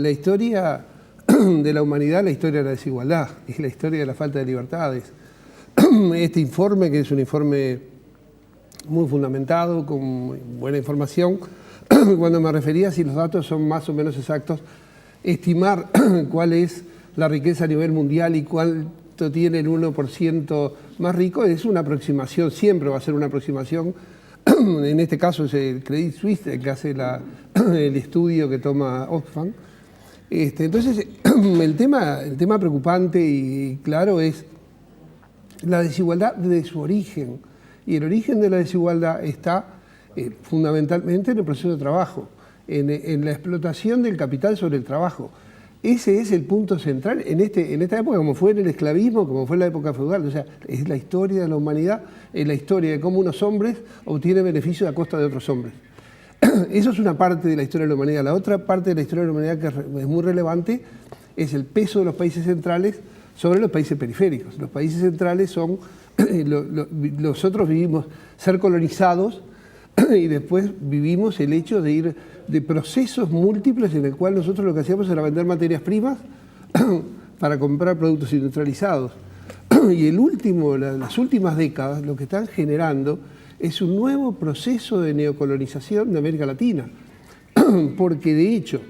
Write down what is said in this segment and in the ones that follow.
la historia de la humanidad, la historia de la desigualdad y la historia de la falta de libertades. Este informe, que es un informe muy fundamentado, con buena información, cuando me refería si los datos son más o menos exactos, estimar cuál es la riqueza a nivel mundial y cuánto tiene el 1% más rico es una aproximación, siempre va a ser una aproximación. En este caso es el Credit Suisse el que hace el estudio que toma Oxfam. Entonces, el tema preocupante y claro es la desigualdad de su origen. Y el origen de la desigualdad está fundamentalmente en el proceso de trabajo, en la explotación del capital sobre el trabajo. Ese es el punto central en esta época, como fue en el esclavismo, como fue en la época feudal. O sea, es la historia de la humanidad, es la historia de cómo unos hombres obtienen beneficios a costa de otros hombres. Eso es una parte de la historia de la humanidad. La otra parte de la historia de la humanidad que es muy relevante es el peso de los países centrales sobre los países periféricos. Los países centrales son, nosotros vivimos ser colonizados y después vivimos el hecho de ir de procesos múltiples en el cual nosotros lo que hacíamos era vender materias primas para comprar productos industrializados. Y las últimas décadas lo que están generando es un nuevo proceso de neocolonización de América Latina, porque de hecho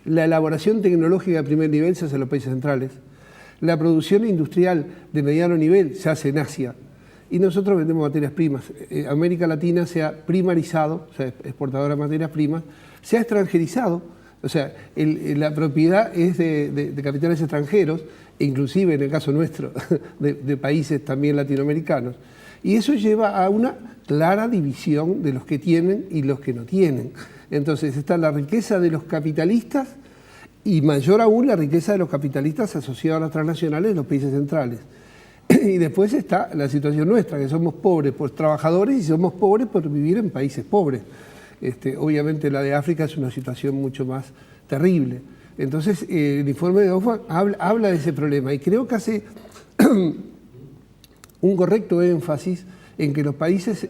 la elaboración tecnológica de primer nivel se hace en los países centrales, la producción industrial de mediano nivel se hace en Asia, y nosotros vendemos materias primas. América Latina se ha primarizado, o sea, exportadora de materias primas, se ha extranjerizado, o sea, la propiedad es de capitales extranjeros, inclusive en el caso nuestro, de países también latinoamericanos. Y eso lleva a una clara división de los que tienen y los que no tienen. Entonces está la riqueza de los capitalistas y mayor aún la riqueza de los capitalistas asociados a las transnacionales de los países centrales. Y después está la situación nuestra, que somos pobres por trabajadores y somos pobres por vivir en países pobres. Obviamente la de África es una situación mucho más terrible. Entonces el informe de Oxfam habla de ese problema y creo que hace un correcto énfasis en que los paraísos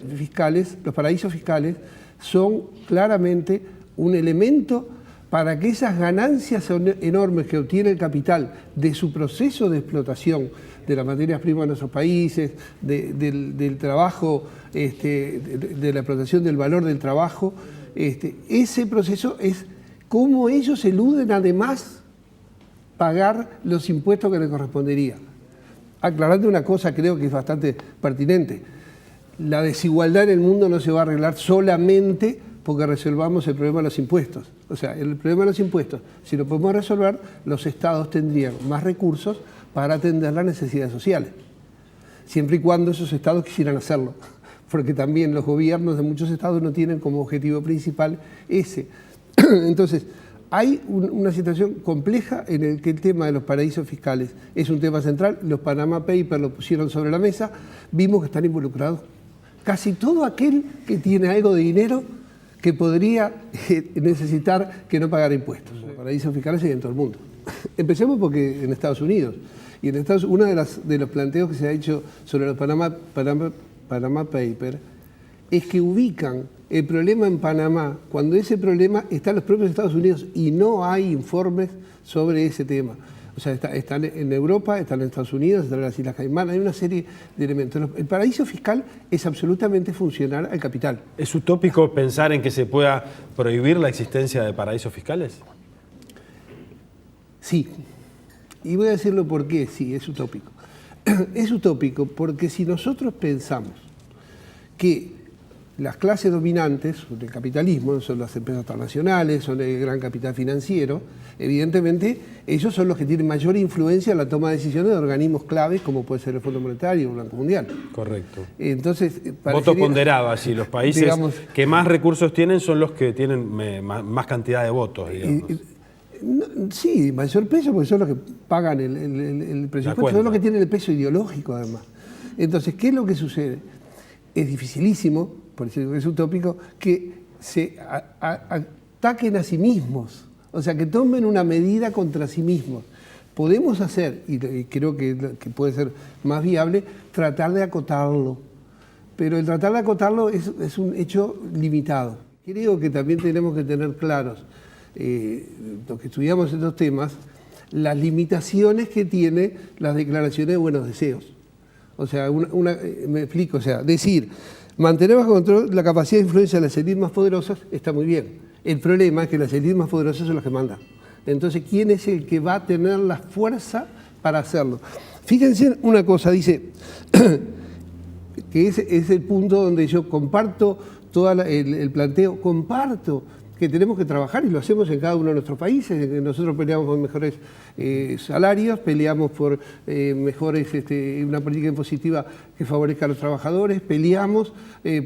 fiscales son claramente un elemento para que esas ganancias enormes que obtiene el capital de su proceso de explotación de las materias primas de nuestros países, del trabajo, de la explotación del valor del trabajo, ese proceso es cómo ellos eluden además pagar los impuestos que les correspondería. Aclarando una cosa, creo que es bastante pertinente. La desigualdad en el mundo no se va a arreglar solamente porque resolvamos el problema de los impuestos. O sea, el problema de los impuestos, si lo podemos resolver, los estados tendrían más recursos para atender las necesidades sociales, siempre y cuando esos estados quisieran hacerlo, porque también los gobiernos de muchos estados no tienen como objetivo principal ese. Entonces, hay una situación compleja en el que el tema de los paraísos fiscales es un tema central. Los Panama Papers lo pusieron sobre la mesa, vimos que están involucrados casi todo aquel que tiene algo de dinero que podría necesitar que no pagara impuestos. Los paraísos fiscales hay en todo el mundo. Empecemos porque en Estados Unidos, y en Estados Unidos uno de los planteos que se ha hecho sobre los Panama Papers es que ubican el problema en Panamá cuando ese problema está en los propios Estados Unidos y no hay informes sobre ese tema. O sea, están en Europa, están en Estados Unidos, están en las Islas Caimán, hay una serie de elementos. El paraíso fiscal es absolutamente funcional al capital. ¿Es utópico pensar en que se pueda prohibir la existencia de paraísos fiscales? Sí, y voy a decirlo por qué sí, es utópico. Es utópico porque si nosotros pensamos que las clases dominantes del capitalismo son las empresas transnacionales, son el gran capital financiero, evidentemente ellos son los que tienen mayor influencia en la toma de decisiones de organismos claves como puede ser el Fondo Monetario o el Banco Mundial. Correcto. Entonces, voto ponderado allí, los países digamos, que más recursos tienen son los que tienen más cantidad de votos, digamos. Sí, mayor peso porque son los que pagan el presupuesto, son los que tienen el peso ideológico además. Entonces, ¿qué es lo que sucede? Es dificilísimo, por decirlo que es utópico, que se ataquen a sí mismos, o sea, que tomen una medida contra sí mismos. Podemos hacer, y creo que puede ser más viable, tratar de acotarlo, pero el tratar de acotarlo es un hecho limitado. Creo que también tenemos que tener claros los que estudiamos estos temas, las limitaciones que tiene las declaraciones de buenos deseos. O sea, me explico, o sea, decir, mantener bajo control la capacidad de influencia de las élites más poderosas está muy bien. El problema es que las élites más poderosas son las que mandan. Entonces, ¿quién es el que va a tener la fuerza para hacerlo? Fíjense una cosa, dice, que ese es el punto donde yo comparto todo el planteo, comparto que tenemos que trabajar y lo hacemos en cada uno de nuestros países. Nosotros peleamos por mejores salarios, peleamos por mejores, una política impositiva que favorezca a los trabajadores, peleamos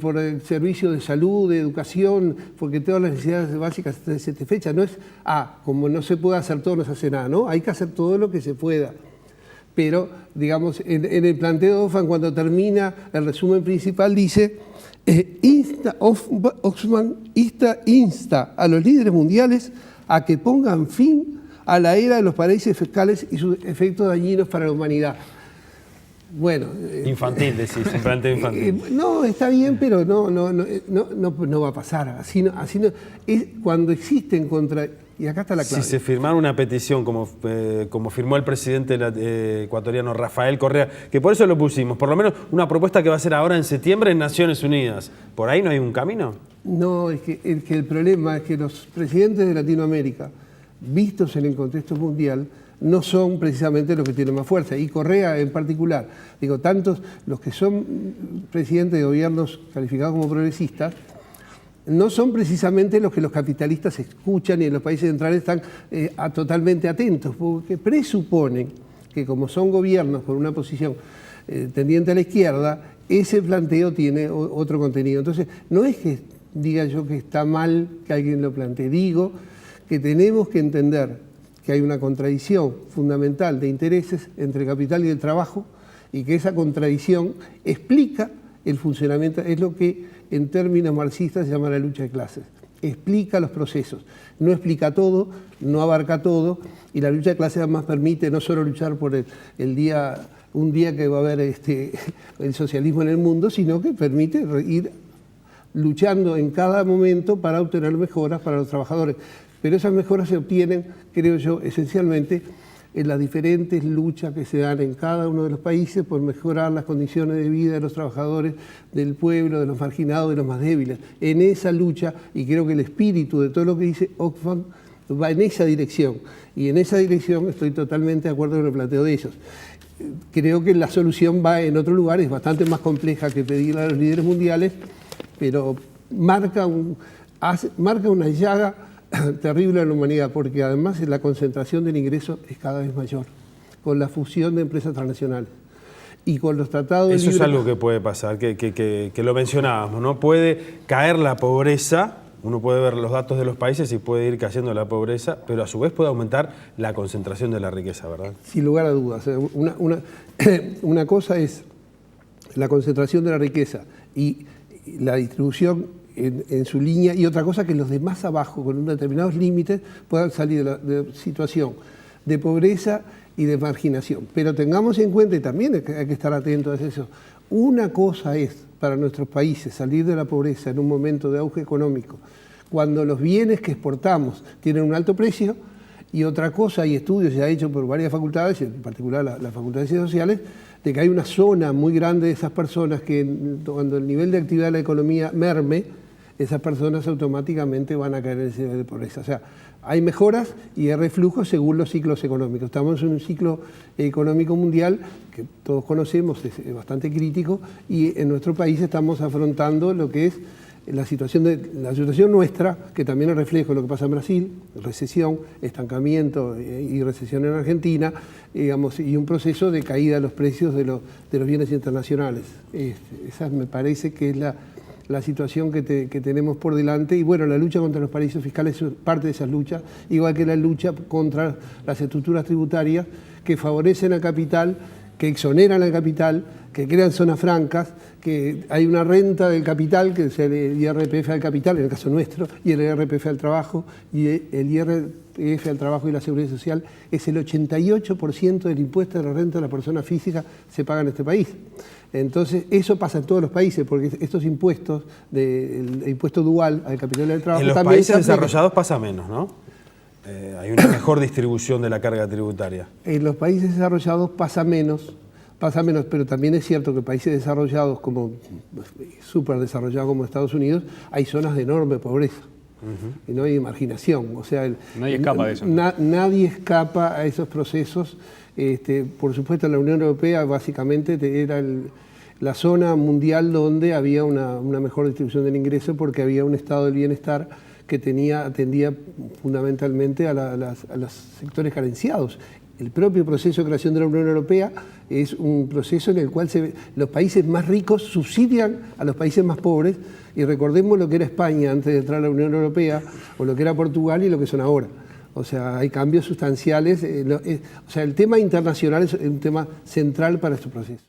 por el servicio de salud, de educación, porque todas las necesidades básicas están satisfechas. No es, como no se puede hacer todo, no se hace nada, ¿no? Hay que hacer todo lo que se pueda. Pero, digamos, en el planteo de Oxfam, cuando termina el resumen principal, dice: Oxfam insta a los líderes mundiales a que pongan fin a la era de los paraísos fiscales y sus efectos dañinos para la humanidad. Bueno, infantil, decís, un planteo infantil. No, está bien, pero no va a pasar. Así no, es cuando existen contra... Y acá está la clave. Si se firmara una petición como firmó el presidente ecuatoriano Rafael Correa, que por eso lo pusimos, por lo menos una propuesta que va a ser ahora en septiembre en Naciones Unidas, ¿por ahí no hay un camino? No, es que el problema es que los presidentes de Latinoamérica, vistos en el contexto mundial, no son precisamente los que tienen más fuerza, y Correa en particular. Digo, tantos los que son presidentes de gobiernos calificados como progresistas, no son precisamente los que los capitalistas escuchan y en los países centrales están totalmente atentos, porque presuponen que como son gobiernos con una posición tendiente a la izquierda, ese planteo tiene otro contenido. Entonces, no es que diga yo que está mal que alguien lo plantee, digo que tenemos que entender que hay una contradicción fundamental de intereses entre el capital y el trabajo y que esa contradicción explica el funcionamiento, es lo que en términos marxistas se llama la lucha de clases. Explica los procesos, no explica todo, no abarca todo, y la lucha de clases además permite no solo luchar por un día que va a haber el socialismo en el mundo, sino que permite ir luchando en cada momento para obtener mejoras para los trabajadores. Pero esas mejoras se obtienen, creo yo, esencialmente en las diferentes luchas que se dan en cada uno de los países por mejorar las condiciones de vida de los trabajadores, del pueblo, de los marginados, de los más débiles. En esa lucha, y creo que el espíritu de todo lo que dice Oxfam va en esa dirección. Y en esa dirección estoy totalmente de acuerdo con el planteo de ellos. Creo que la solución va en otro lugar, es bastante más compleja que pedirle a los líderes mundiales, pero marca una llaga terrible a la humanidad, porque además la concentración del ingreso es cada vez mayor, con la fusión de empresas transnacionales y con los tratados de libre... Eso es algo que puede pasar, que lo mencionábamos, ¿no? Puede caer la pobreza, uno puede ver los datos de los países y puede ir cayendo la pobreza, pero a su vez puede aumentar la concentración de la riqueza, ¿verdad? Sin lugar a dudas. Una cosa es la concentración de la riqueza y la distribución en su línea, y otra cosa que los de más abajo, con unos determinados límites, puedan salir de la situación de pobreza y de marginación. Pero tengamos en cuenta, y también hay que estar atentos a eso, una cosa es para nuestros países salir de la pobreza en un momento de auge económico, cuando los bienes que exportamos tienen un alto precio, y otra cosa, hay estudios ya hechos por varias facultades, en particular la Facultad de Ciencias Sociales, de que hay una zona muy grande de esas personas que cuando el nivel de actividad de la economía merme, esas personas automáticamente van a caer en ese nivel de pobreza. O sea, hay mejoras y hay reflujos según los ciclos económicos. Estamos en un ciclo económico mundial que todos conocemos, es bastante crítico, y en nuestro país estamos afrontando lo que es la situación nuestra, que también es reflejo de lo que pasa en Brasil, recesión, estancamiento y recesión en Argentina, digamos, y un proceso de caída de los precios de los bienes internacionales. Esa me parece que es la situación que tenemos por delante, y bueno, la lucha contra los paraísos fiscales es parte de esas luchas, igual que la lucha contra las estructuras tributarias que favorecen al capital, que exoneran al capital, que crean zonas francas, que hay una renta del capital, que es el IRPF al capital, en el caso nuestro, y el IRPF al trabajo, y el IRPF al trabajo y la seguridad social es el 88% del impuesto de la renta de la persona física se paga en este país. Entonces, eso pasa en todos los países, porque estos impuestos, el impuesto dual al capital del trabajo... En los países desarrollados pasa menos, ¿no? hay una mejor distribución de la carga tributaria. En los países desarrollados pasa menos, pero también es cierto que países desarrollados como súper desarrollados como Estados Unidos, hay zonas de enorme pobreza. Y no hay marginación, o sea, nadie escapa de eso. Nadie escapa a esos procesos. Por supuesto, la Unión Europea básicamente era la zona mundial donde había una mejor distribución del ingreso, porque había un estado del bienestar que atendía fundamentalmente a los sectores carenciados. El propio proceso de creación de la Unión Europea es un proceso en el cual los países más ricos subsidian a los países más pobres, y recordemos lo que era España antes de entrar a la Unión Europea, o lo que era Portugal y lo que son ahora. O sea, hay cambios sustanciales. O sea, el tema internacional es un tema central para este proceso.